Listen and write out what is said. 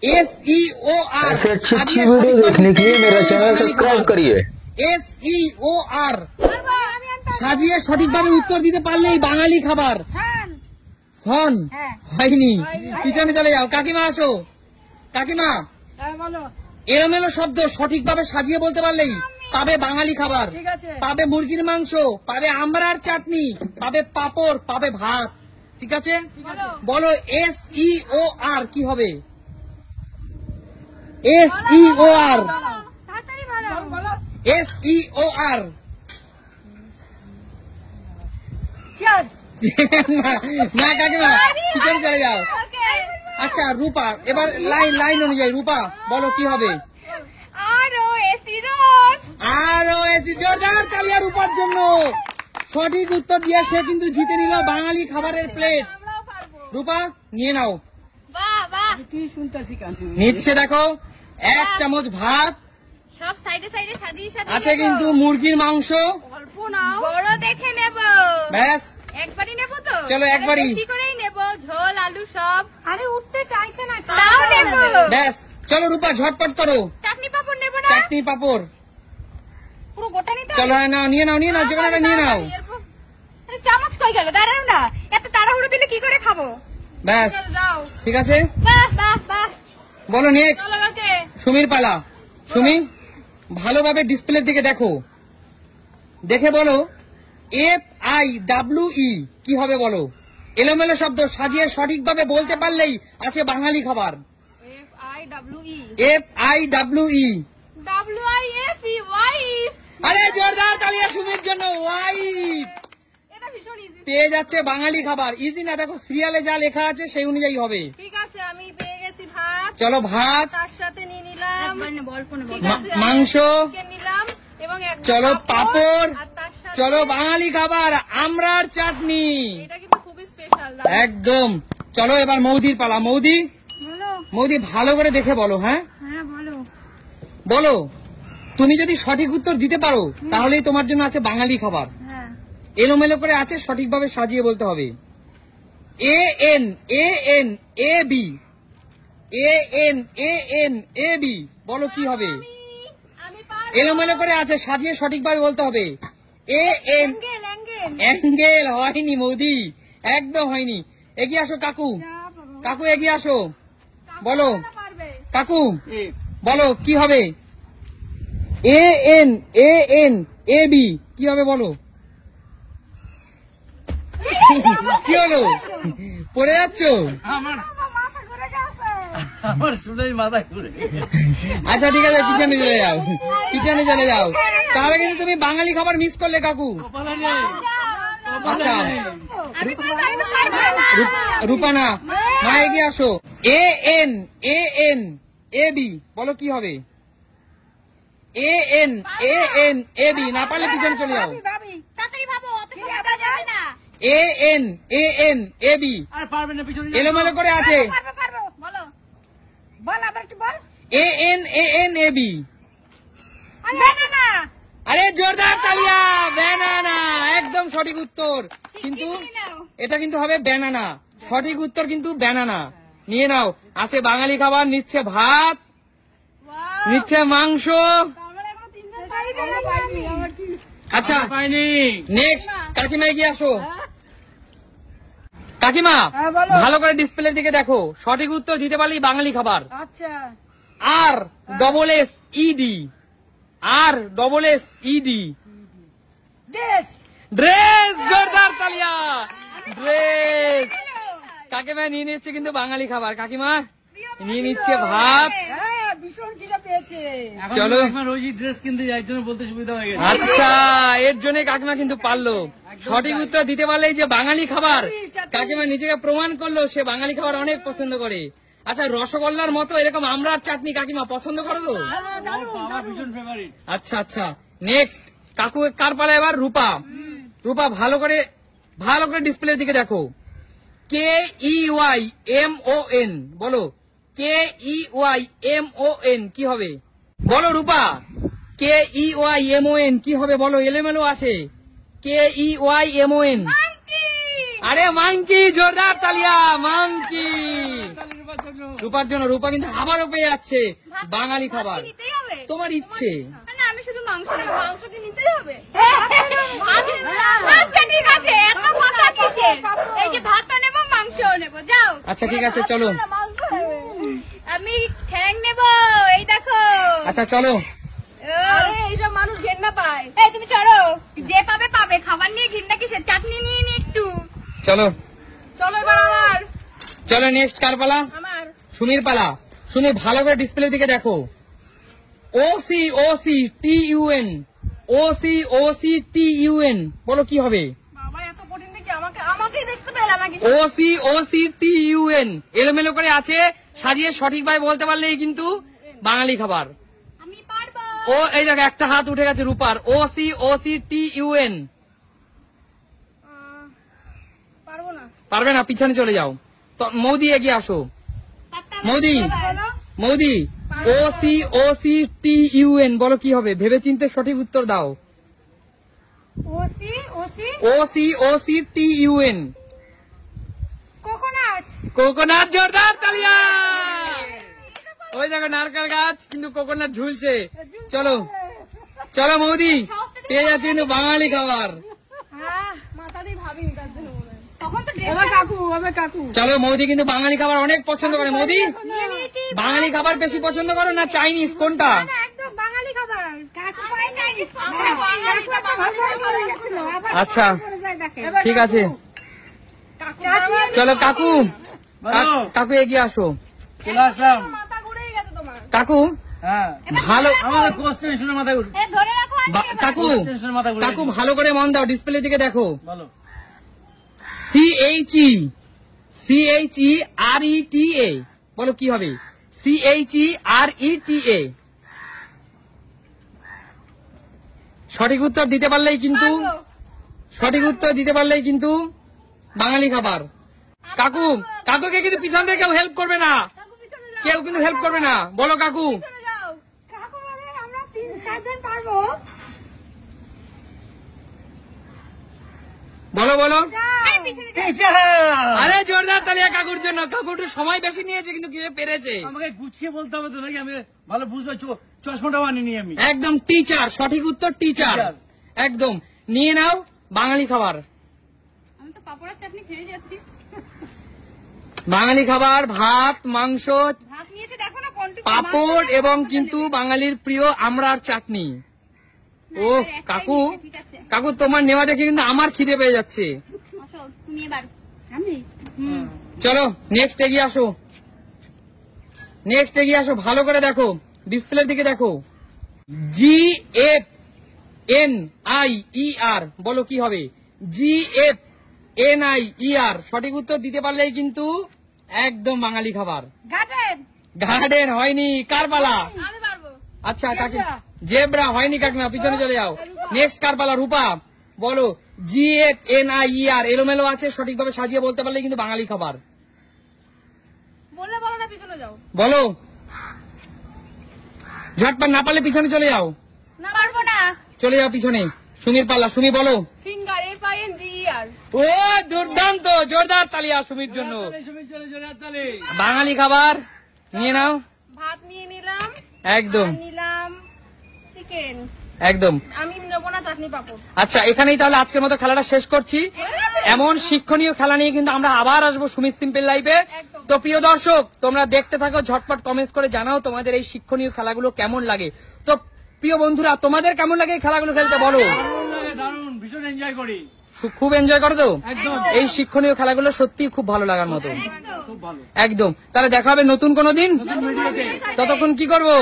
SEOR। ऐसे अच्छी अच्छी वीडियो देखने के लिए मेरा चैनल सब्सक्राइब करिए। SEOR সাজিয়ে সঠিকভাবে উত্তর দিতে পারলেই বাঙালি খাবার। সন হয়নি, পিছনে চলে যাও। কাকিমা আসো। কাকিমা এলোমেলো শব্দ সঠিকভাবে সাজিয়ে বলতে পারলেই পাবে বাঙালি খাবার, পাবে মুরগির মাংস, পাবে আমড়ার চাটনি, পাবে পাপড়, পাবে ভাত। ঠিক আছে, বলো SEOR কি হবে? SEOR SEOR না কাকিমা পিছনে চলে যাও। আচ্ছা রূপা, এবার লাইন অনুযায়ী রূপা বলো কি হবে? জোরদার তালিয়া রূপার জন্য। সঠিক উত্তর দিয়ে সে কিন্তু জিতে নিল বাঙালি খাবারের প্লেট। রূপা নিয়ে নাও। নিচ্ছে দেখো, 1 চামচ ভাত, সব সাইডে সাইডে সাজিয়ে সাজিয়ে আছে কিন্তু মুরগির মাংস। অল্প নাও, বড় দেখে নেব। ব্যাস একবারই নেব তো? চলো একবারই। বেশি করেই নেব, ঝোল আলু সব। আরে উঠতে চাইছে না, তাও নেব। ব্যাস চলো রূপা ঝটপট করো। চাটনি পাপড় নেব না? চাটনি পাপড় পুরো গোটা নিতে হবে। চলো নাও, নিয়ে নাও, নিয়ে নাও, যেকোনো একটা নিয়ে নাও। আরে চামচ কই গেল? দাঁড়াও না, এত তাড়াহুড়ো দিলে কি করে খাবো? ব্যাস যাও। ঠিক আছে, বাহ বাহ বাহ। বলো নেক্সট। চলো আমাকে। সুমির পালা। সুমি ভালোভাবে ডিসপ্লের দিকে দেখো, দেখে বলো FIWE কি হবে বলো? এলোমেলো শব্দ সাজিয়ে সঠিকভাবে বলতে পারলেই আছে বাঙালি খাবার। FIWE WIFE। আরে জোরদার তালিয়া সুমির জন্য। ওয়াইফ এটা ভীষণ ইজি। পেয়ে যাচ্ছে বাঙালি খাবার। ইজি না, দেখো সিরিয়ালে যা লেখা আছে সেই অনুযায়ী হবে। ঠিক আছে, আমি পেয়ে গেছি ভাত। চলো ভাত, তার সাথে নিয়ে নিলাম ঠিক আছে, মাংস, চিকেন নিলাম এবং চলো পাপড়, আর তার সাথে চলো বাঙালি খাবার আমড়ার চাটনি। এটা কিন্তু খুবই স্পেশাল। একদম। চলো এবার মৌদির পালা। মৌদি, বলো। মৌদি ভালো করে দেখে বলো। হ্যাঁ হ্যাঁ বলো। বলো, তুমি যদি সঠিক উত্তর দিতে পারো তাহলেই তোমার জন্য আছে বাঙালি খাবার। হ্যাঁ এলোমেলো করে আছে, সঠিকভাবে সাজিয়ে বলতে হবে। ANANAB ANANAB বলো কি হবে? আমি পারবো। এলোমেলো করে আছে, সাজিয়ে সঠিকভাবে বলতে হবে। AN অ্যাঙ্গেল হয়নি মৌদি, একদম হয়নি। এগিয়ে আসো কাকু, কাকু এগিয়ে আসো। বলো কাকু, বলো কি হবে? ANANAB কি হবে বলো? কি হলো, পড়ে যাচ্ছ? আমার শুনেই মাথা ঘুরে। আচ্ছা ঠিক আছে, পিছনে চলে যাও, পিছনে চলে যাও। তাহলে কিন্তু তুমি বাঙালি খাবার মিস করলে কাকু। আচ্ছা রূপানা, মা এগিয়ে আসো। ANANAB বলো কি হবে? ANANAB না পারলে পিছনে চলে যাও। তাড়াতাড়ি ভাবো, অত সময় দেওয়া যাবে না। ANANAB আর পারবেন না, পিছনে এলোমেলো করে আছে। পারবো বলো, বল আবার একটু বল। ANANAB banana. আরে জোরদার তালিয়া, ব্যানানা একদম সঠিক উত্তর। কিন্তু এটা কিন্তু হবে ব্যানানা, সঠিক উত্তর কিন্তু ব্যানানা। নিয়ে নাও, আছে বাঙালি খাবার। নিচ্ছে ভাত, নিচ্ছে মাংস। আচ্ছা পাইনি। নেক্সট কাকিমা এগিয়ে আসো। কাকিমা ভালো করে ডিসপ্লের দিকে দেখো, সঠিক উত্তর দিতে পারলেই বাঙালি খাবার। আচ্ছা RSSED RSSED ড্রেস। ড্রেস। জোরদার তালিয়া, ড্রেস। কাকিমা নিয়ে নিচ্ছে কিন্তু বাঙালি খাবার। কাকিমা নিয়ে নিচ্ছে ভাত। হ্যাঁ ভীষণ খিদে পেয়েছে। চলো। এখন রোজই ড্রেস কিনতে যাই, জন্য বলতে সুবিধা হয়ে গেছে। আচ্ছা এর জন্য কাকিমা কিন্তু পারলো। সঠিক উত্তর দিতে পারলেই যে বাঙালি খাবার, কাকিমা নিজেকে প্রমাণ করলো সে বাঙালি খাবার অনেক পছন্দ করে। আচ্ছা রসগোল্লার মতো এরকম আমড়ার চাটনি কাকিমা পছন্দ করো তো? আমার ভীষণ ফেভারিট। আচ্ছা আচ্ছা নেক্সট কাকু কার পালা এবার? রূপা। রূপা ভালো করে ডিসপ্লের দিকে দেখো। KEYMON বলো, KEYMON কি হবে বলো? রূপা KEYMON কি হবে বলো? এলোমেলো আছে। KEYMON আরে মাংকি। জোরদার তালিয়া, মাংকি। রূপার জন্য। রূপা কিন্তু আবারও পেয়ে যাচ্ছে বাঙালি খাবার। ভাত কি নিতেই হবে? তোমার ইচ্ছে। না আমি শুধু মাংস নেবো। মাংস কি নিতেই হবে? আচ্ছা ঠিক আছে, এত কথা কিসের? এই যে ভাতও নেবো মাংসও নেবো, যাও। আচ্ছা ঠিক আছে চলো। আমি ঠ্যাং নেবো, এই দেখো। আচ্ছা চলো। এইসব মানুষ ঘেন্না পায়। এই তুমি চলো, যে পাবে পাবে, খাবার নিয়ে ঘেন্না কিসের? চাটনি নিয়ে নি একটু। চলো চলো এবার আমার চলো নেক্সট কার পালা? আমার সুমির পালা। সুমি ভালো করে ডিসপ্লে দিকে দেখো। OCOCTUN OCOCTUN বলো কি হবে? বাবা এত কঠিন দেখি আমাকেই দেখতে পেলাম নাকি? OCOCTUN এলোমেলো করে আছে, সাজিয়ে সঠিকভাবে বলতে পারলেই কিন্তু বাঙালি খাবার। আমি পারবো। ও এই দেখো একটা হাত উঠে গেছে রূপার। OCOCTUN পারবো না। পারবে না, পিছনে চলে যাও। তো মৌদি এগিয়ে আসো। পারতাম না। মোদি। বলো। মৌদি OCOCTUN বলো কি হবে? ভেবে চিন্তে সঠিক উত্তর দাও। OC OC OCOCTUN coconut. Coconut. জোরদার তালিয়া। ওই দেখো নারকেল গাছ কিন্তু কোকোনাট ঝুলছে। চলো চলো মৌদি পেয়ে যাচ্ছে কিন্তু বাঙালি খাবার। হ্যাঁ মাথা দিয়ে ভাবিনি তার জন্য মনে হয়। তখন তো ড্রেস ওবে কাকু চলো মৌদি কিন্তু বাঙালি খাবার অনেক পছন্দ করে। মৌদি নিয়ে নিয়েছি। বাঙালি খাবার বেশি পছন্দ করো না চাইনিজ, কোনটা? না, একদম বাঙালি খাবার। কাকু পাই চাইনিজ আচ্ছা ঠিক আছে চলো কাকু। বলো। কাকু এগিয়ে আসো। চলে আসলাম। মাথা ঘুরেই গেছে তোমার। কাকু হ্যাঁ, ভালো আমাদের কোশ্চেন শুনে মাথায় উঠে। এ ধরে রাখো আর কাকু কোশ্চেন শুনে মাথা ঘুরে। কাকু ভালো করে মন দাও, ডিসপ্লে দিকে দেখো। বলো। CHERETA বলো কি হবে? CHERETA সঠিক উত্তর দিতে পারলেই কিন্তু সঠিক উত্তর দিতে পারলেই কিন্তু বাঙালি খাবার। কাকু কাকুকে কিন্তু পিছন থেকে কেউ হেল্প করবে না, কাকু পিছনে যাও। কেউ কিন্তু হেল্প করবে না। বলো কাকু। পিছনে যাও। কাকু বলে আমরা 3-4 জন পারবো। বলো বলো। আরে পিছনে যাও। টিচার! আরে জোরদার তালিয়া কাকুর জন্য। কাকু একটু সময় বেশি নিয়েছে কিন্তু কে পেরেছে। আমাকে গুছিয়ে বলতে হবে তো নাকি? আমি ভালো বুঝতে চশমাটাও আনিনি আমি। একদম টিচার, সঠিক উত্তর টিচার। টিচার। একদম নিয়ে নাও বাঙালি খাবার। আমি তো পাপড়ের চাটনি খেয়ে যাচ্ছি। বাঙালি খাবার ভাত মাংস ভাত নিয়েছে দেখো না কোনটুকু। পাঁপড় এবং কিন্তু বাঙালির প্রিয় আমড়ার চাটনি। ও কাকু ঠিক আছে। কাকু তোমার নেওয়া দেখে কিন্তু আমার খিদে পেয়ে যাচ্ছে। আসো তুমি এবার। আমি চলো নেক্সট এগিয়ে আসো। নেক্সট এগিয়ে আসো, ভালো করে দেখো, ডিসপ্লের দিকে দেখো। GFNIER বলো কি হবে? GFNIER সঠিক উত্তর দিতে পারলেই কিন্তু একদম বাঙালি খাবার। গার্ডেন। গার্ডেন হয়নি, কারবালা। আমি পারবো। আচ্ছা কাকি জেব্রা হয়নি, কাকিমা পিছনে চলে যাও। নেক্সট কারবালা রূপা বলো। GFNIER এলোমেলো আছে, সঠিকভাবে সাজিয়ে বলতে পারলে কিন্তু বাঙালি খাবার। বললে বলো না পিছনে যাও। বলো ঝটপট, না পারলে পিছনে চলে যাও। না পারবো না। চলে যাও পিছনে। সুমির পাল্লা। সুমি বলো। Finger FINGER। ও দুর্দান্ত, জোরদার তালিয়া সুমির জন্য। চলে চলে হাততালি। বাঙালি খাবার নিয়ে নাও। ভাত নিয়ে নিলাম। একদম আর নিলাম চিকেন। একদম। আমি নেবো না চাটনি পাপড়। আচ্ছা এখানেই তাহলে আজকের মতো খেলাটা শেষ করছি। এমন শিক্ষণীয় খেলা নিয়ে কিন্তু আমরা আবার আসবো সুমির সিম্পল লাইভে। একদম। তো প্রিয় দর্শক তোমরা দেখতে থাকো, ঝটপট কমেন্টস করে জানাও তোমাদের এই শিক্ষণীয় খেলাগুলো কেমন লাগে। তো প্রিয় বন্ধুরা তোমাদের কেমন লাগে এই খেলাগুলো খেলতে বলো। দারুণ লাগে, দারুণ, ভীষণ এনজয় করি। খুব এনজয় করো তো। একদম। এই শিক্ষণীয় খেলাগুলো সত্যি খুব ভালো লাগার মতো। খুব ভালো। একদম। তাহলে দেখা হবে নতুন কোনো দিন। ভিডিওতে। ততক্ষণ কি করবো?